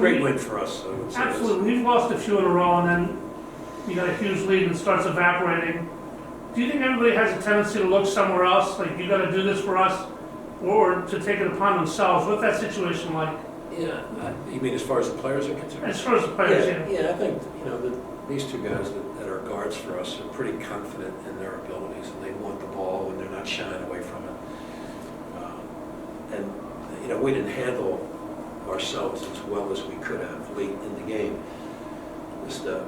great win for us. I would say. Absolutely. We've lost a few in a row, and then you got a huge lead and it starts evaporating. Do you think everybody has a tendency to look somewhere else, like you got to do this for us, or to take it upon themselves? What's that situation like? Yeah, you mean as far as the players are concerned? As far as the players, I think these two guys that are guards for us are pretty confident in their abilities, and they want the ball, and they're not shying away from it. And we didn't handle ourselves as well as we could have late in the game.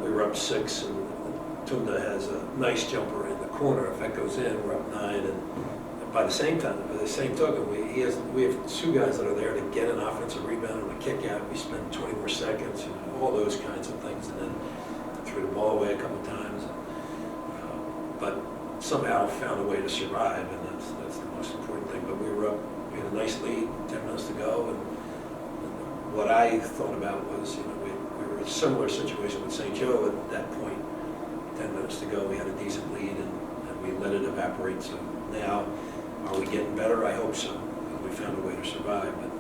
We were up 6, and Tunda has a nice jumper in the corner. If that goes in, we're up 9, and by the same token, we have two guys that are there to get an offensive rebound and a kick out. We spend 20 more seconds, all those kinds of things, and then threw the ball away a couple of times. But somehow found a way to survive, and that's the most important thing. But we had a nice lead, 10 minutes to go, and what I thought about was, we were in a similar situation with St. Joe at that point. 10 minutes to go, we had a decent lead, and we let it evaporate. So now, are we getting better? I hope so. We found a way to survive, but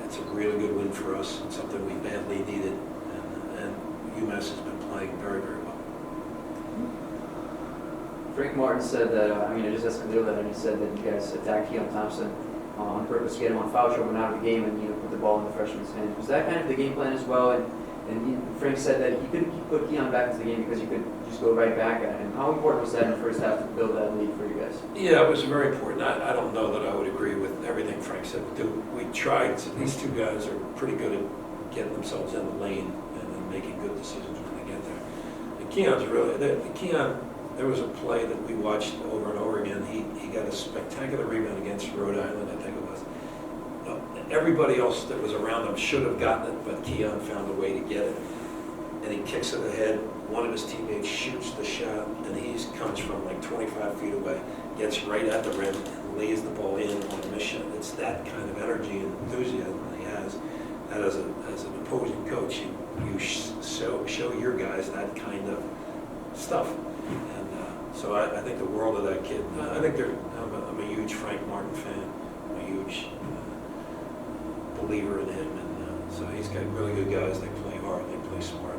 it's a really good win for us, and something we badly needed. And UMass has been playing very, very well. Frank Martin said that, I just asked Khalil that, and he said that you guys attacked Keon Thompson on purpose to get him on foul trouble and out of the game, and put the ball in the freshman's hands. Was that kind of the game plan as well? And Frank said that he couldn't put Keon back into the game because you could just go right back at him. How important was that in the first half to build that lead for you guys? Yeah, it was very important. I don't know that I would agree with everything Frank said. We tried. These two guys are pretty good at getting themselves in the lane and making good decisions when they get there. And Keon's Keon, there was a play that we watched over and over again. He got a spectacular rebound against Rhode Island, I think it was. Everybody else that was around him should have gotten it, but Keon found a way to get it. And he kicks it ahead. One of his teammates shoots the shot, and he comes from like 25 feet away, gets right at the rim, and lays the ball in on a mission. It's that kind of energy and enthusiasm that he has. That as an opposing coach, you show your guys that kind of stuff. And so I think the world of that kid. I'm a huge Frank Martin fan. I'm a huge believer in him, and so he's got really good guys. They play hard, they play smart.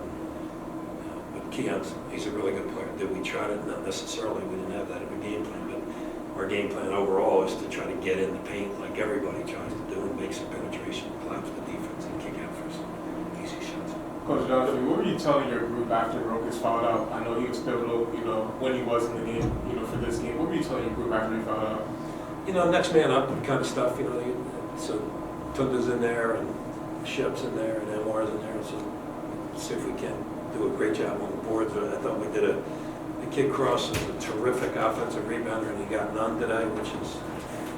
But he's a really good player. Did we try to? Not necessarily. We didn't have that in our game plan, but our game plan overall is to try to get in the paint like everybody tries to do and make some penetration, collapse the defense, and kick out for some easy shots. Coach Dunphy, what were you telling your group after Rokas fouled out? I know he was pivotal, when he was in the game, for this game. What were you telling your group after he fouled out? Next man up kind of stuff. So Tunda's in there, and Shep's in there, and MR's in there. So see if we can do a great job on the boards. I thought we did the kid Cross is a terrific offensive rebounder, and he got none today,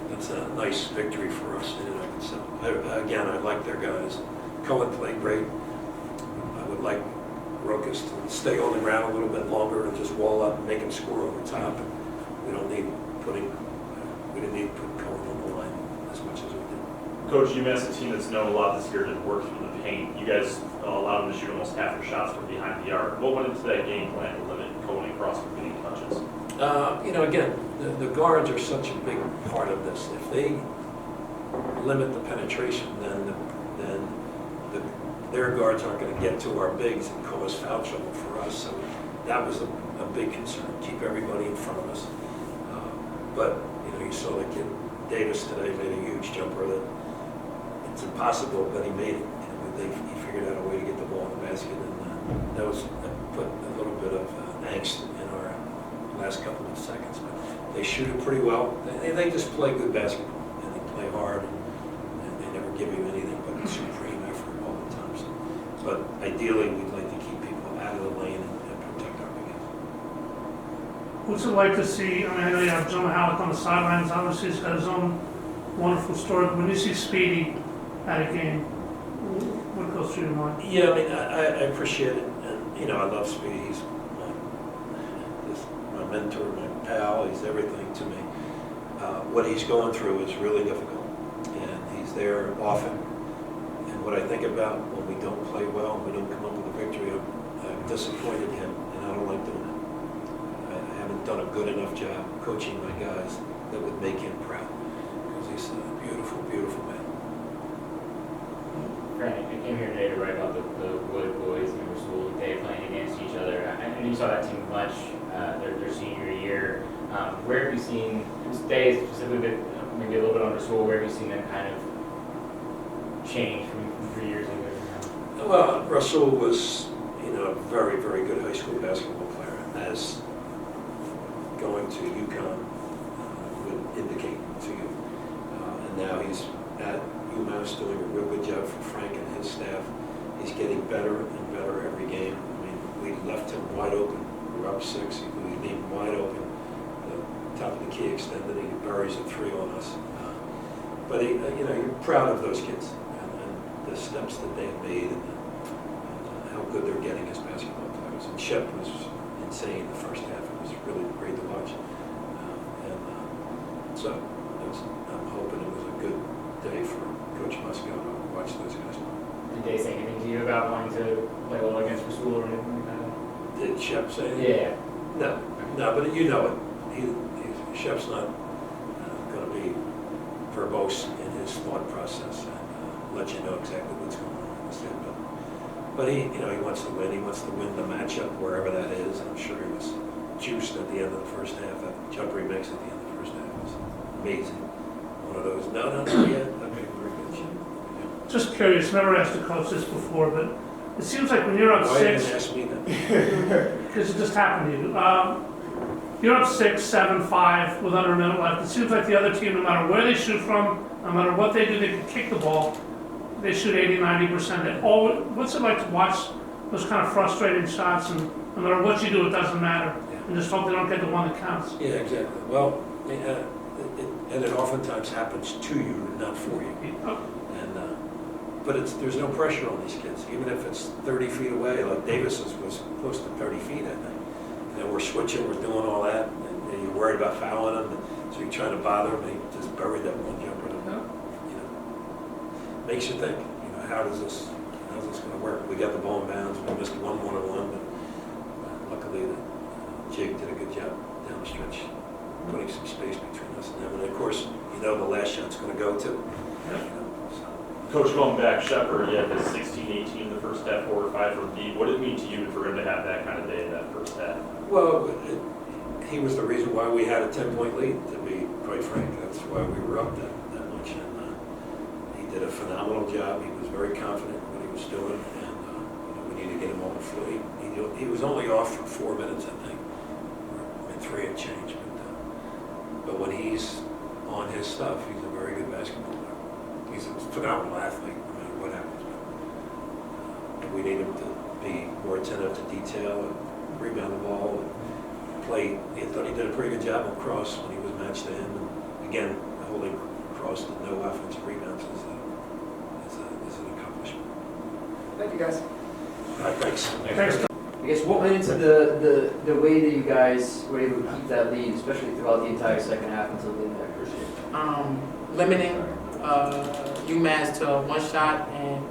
that's a nice victory for us in and of itself. I like their guys. Cohen played great. I would like Rokas to stay on the ground a little bit longer and just wall up and make him score over top. And we didn't need to put Cohen on the line as much as we did. Coach, UMass, a team that's known a lot this year, didn't work from the paint. You guys allowed them to shoot almost half their shots from behind the arc. What went into that game plan to limit Cohen and Cross from getting touches? Again, the guards are such a big part of this. If they limit the penetration, then their guards aren't going to get to our bigs and cause foul trouble for us. So that was a big concern. Keep everybody in front of us. But you saw the kid Davis today made a huge jumper that it's impossible, but he made it. He figured out a way to get the ball in the basket, and that put a little bit of angst in our last couple of seconds. But they shoot it pretty well. They just play good basketball, and they play hard, and they never give you anything but supreme effort all the time. So, but ideally, we'd like to keep people out of the lane and protect our big guys. What's it like to see, I know you have Jonah Halleck on the sidelines, obviously he's got his own wonderful story, but when you see Speedy at a game, what goes through your mind? Yeah, I appreciate it, and I love Speedy. He's my mentor, my pal. He's everything to me. What he's going through is really difficult, and he's there often. And what I think about when we don't play well, and we don't come up with a victory, I've disappointed him, and I don't like doing it. I haven't done a good enough job coaching my guys that would make him proud, because he's a beautiful, beautiful man. Fran, you came here saw that team much their senior year. Where have you seen, stay specifically, maybe a little bit on the school, where have you seen them kind of change from 3 years ago? Well, Russell was, a very, very good high school basketball player, as going to UConn would indicate to you. And now he's at UMass doing a real good job for Frank and his staff. He's getting better and better every game. I mean, we left him wide open. We were up 6. We leave him wide open. The top of the key extended. He buries a 3 on us. But you're proud of those kids and the steps that they've made and how good they're getting as basketball players. And Shep was insane the first half. It was really great to watch. So I'm hoping it was a good day for Coach Musco to watch those guys play. Did they say anything to you about wanting to play well against for school or anything like that? Did Shep say anything? Yeah. No, but you know it. Shep's not going to be verbose in his thought process and let you know exactly what's going on. But he wants to win. He wants to win the matchup wherever that is. I'm sure he was juiced at the end of the first half. That jumper he makes at the end of the first half was amazing. One of those. No, yeah, okay, very good. Yeah. Just curious, never asked the coach this before, but it seems like when you're up Why didn't 6, you ask me that? because it just happened to you. You're up 6, 7, 5 with under a minute left. It seems like the other team, no matter where they shoot from, no matter what they do, they can kick the ball. They shoot 80, 90%. What's it like to watch those kind of frustrating shots, and no matter what you do, it doesn't matter, and just hope they don't get the one that counts? Yeah, exactly. Well, and it oftentimes happens to you, not for you. But there's no pressure on these kids, even if it's 30 feet away. Like Davis's was close to 30 feet, I think. We're switching, we're doing all that, and you're worried about fouling him, so you're trying to bother him. He just buried that one jumper. Makes you think. How's this going to work? We got the ball in bounds. We missed one one-on-one, but luckily Jake did a good job down the stretch, putting some space between us and them. And of course, the last shot's going to go too. Coach, going back, Shepard, you had the 16-18 in the first half, 4 or 5 from deep. What did it mean to you for him to have that kind of day in that first half? Well, he was the reason why we had a 10-point lead, to be quite frank. That's why we were up that much. And he did a phenomenal job. He was very confident in what he was doing, and we need to get him on the floor. He was only off for 4 minutes, I think, or 3 and change. But when he's on his stuff, he's a very good basketball player. He's a phenomenal athlete, no matter what happens. But we need him to be more attentive to detail and rebound the ball and play. I thought he did a pretty good job on Cross when he was matched to him. And again, holding Cross to no offensive rebounds is an accomplishment. Thank you, guys. All right, thanks. Thanks. I guess what went into the way that you guys were able to keep that lead, especially throughout the entire second half until the end of that first game? Limiting UMass to one shot and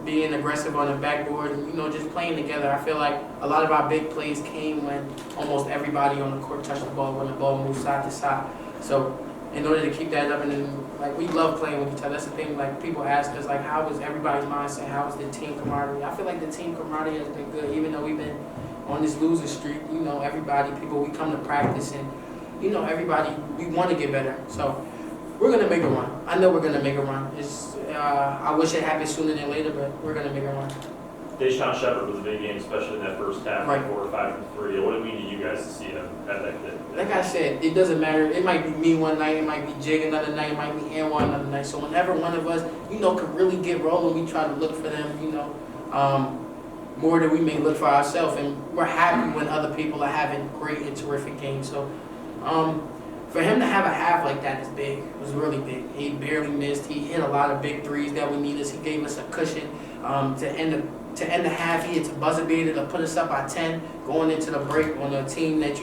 being aggressive on the backboard and, just playing together. I feel like a lot of our big plays came when almost everybody on the court touched the ball, when the ball moved side to side. So in order to keep that up, and then, we love playing with each other. That's the thing, people ask us, how was everybody's mindset? How was the team camaraderie? I feel like the team camaraderie has been good, even though we've been on this losing streak. We come to practice and, everybody, we want to get better. So we're going to make a run. I know we're going to make a run. I wish it happened sooner than later, but we're going to make a run. Deshaun Shepard was a big game, especially in that first half, Right. 4 or 5 from 3. What did it mean to you guys to see him have that good? Like I said, it doesn't matter. It might be me one night, it might be Jig another night, it might be Anwar another night. So whenever one of us, could really get rolling, we try to look for them, more than we may look for ourselves. And we're happy when other people are having great and terrific games. So for him to have a half like that is big. It was really big. He barely missed. He hit a lot of big threes that we needed. He gave us a cushion to end the half. He hit a buzzer beater to put us up by 10 going into the break on a team that,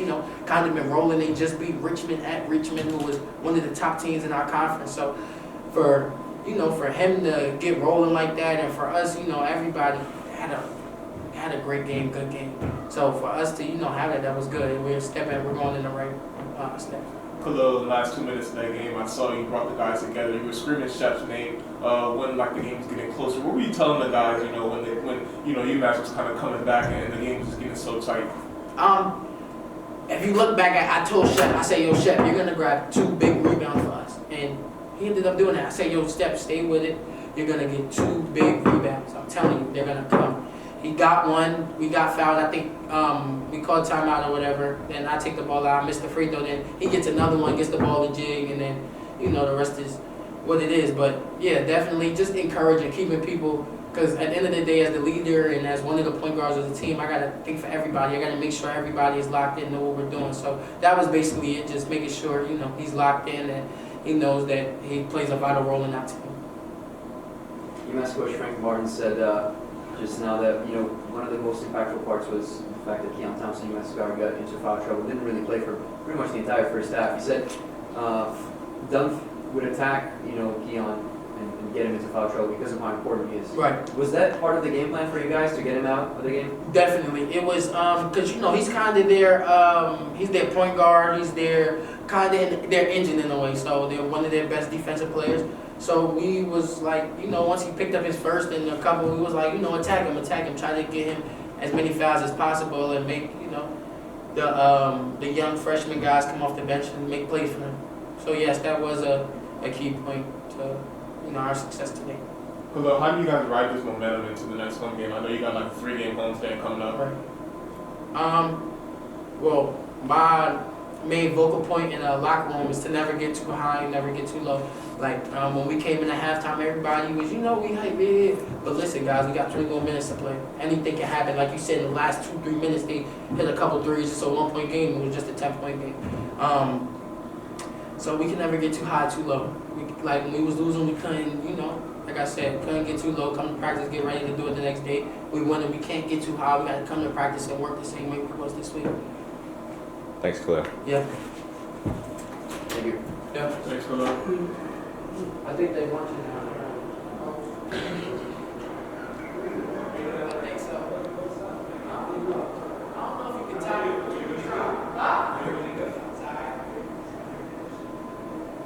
kind of been rolling. They just beat Richmond at Richmond, who was one of the top teams in our conference. So for him to get rolling like that, and for us, everybody had a great game, good game. So for us to, have that was good. And we're going in the right steps. Khalil, the last 2 minutes of that game, I saw you brought the guys together. You were screaming Shep's name when like the game was getting closer. What were you telling the guys? You know, when UMass was kind of coming back and the game was getting so tight. If you look back at, I told Shep, I said, yo, Shep, you're gonna grab 2 big rebounds for us, and he ended up doing that. I said, yo, Step, stay with it. You're gonna get 2 big rebounds. I'm telling you, they're gonna come. He got one. We got fouled. I think we called timeout or whatever. Then I take the ball out, I miss the free throw. Then he gets another one, gets the ball to Jig, and then the rest is what it is. But yeah, definitely just encouraging, keeping people. Because at the end of the day, as the leader and as one of the point guards of the team, I gotta think for everybody. I gotta make sure everybody is locked in, know what we're doing. So that was basically it. Just making sure he's locked in and he knows that he plays a vital role in that team. UMass coach Frank Martin said just now that one of the most impactful parts was the fact that Keon Thompson, UMass guard, got into foul trouble, didn't really play for pretty much the entire first half. He said Dunphy would attack Keon and get him into foul trouble because of how important he is. Right. Was that part of the game plan for you guys to get him out of the game? Definitely. It was because he's kind of their he's their point guard. He's their kind of their engine in a way. So they're one of their best defensive players. So we was like, once he picked up his first and a couple, we was like, attack him, try to get him as many fouls as possible and make the young freshman guys come off the bench and make plays for him. So yes, that was a key point to our success today. Khalil, how do you guys ride this momentum into the next home game? I know you got like a 3-game homestand coming up. Right. Well, my main vocal point in a locker room is to never get too high, never get too low. Like when we came in at halftime, everybody was, we hype it. But listen, guys, we got 20 more minutes to play. Anything can happen. Like you said, in the last 2-3 minutes, they hit a couple threes. It's a 1-point game. It was just a 10-point game. So we can never get too high, too low. When we was losing, we couldn't, like I said, couldn't get too low. Come to practice, get ready to do it the next day. We won and we can't get too high. We got to come to practice and work the same way we was this week. Thanks, Khalil. Yeah. Thank you. Yeah. Thanks, Khalil. I think they want you now. I think so.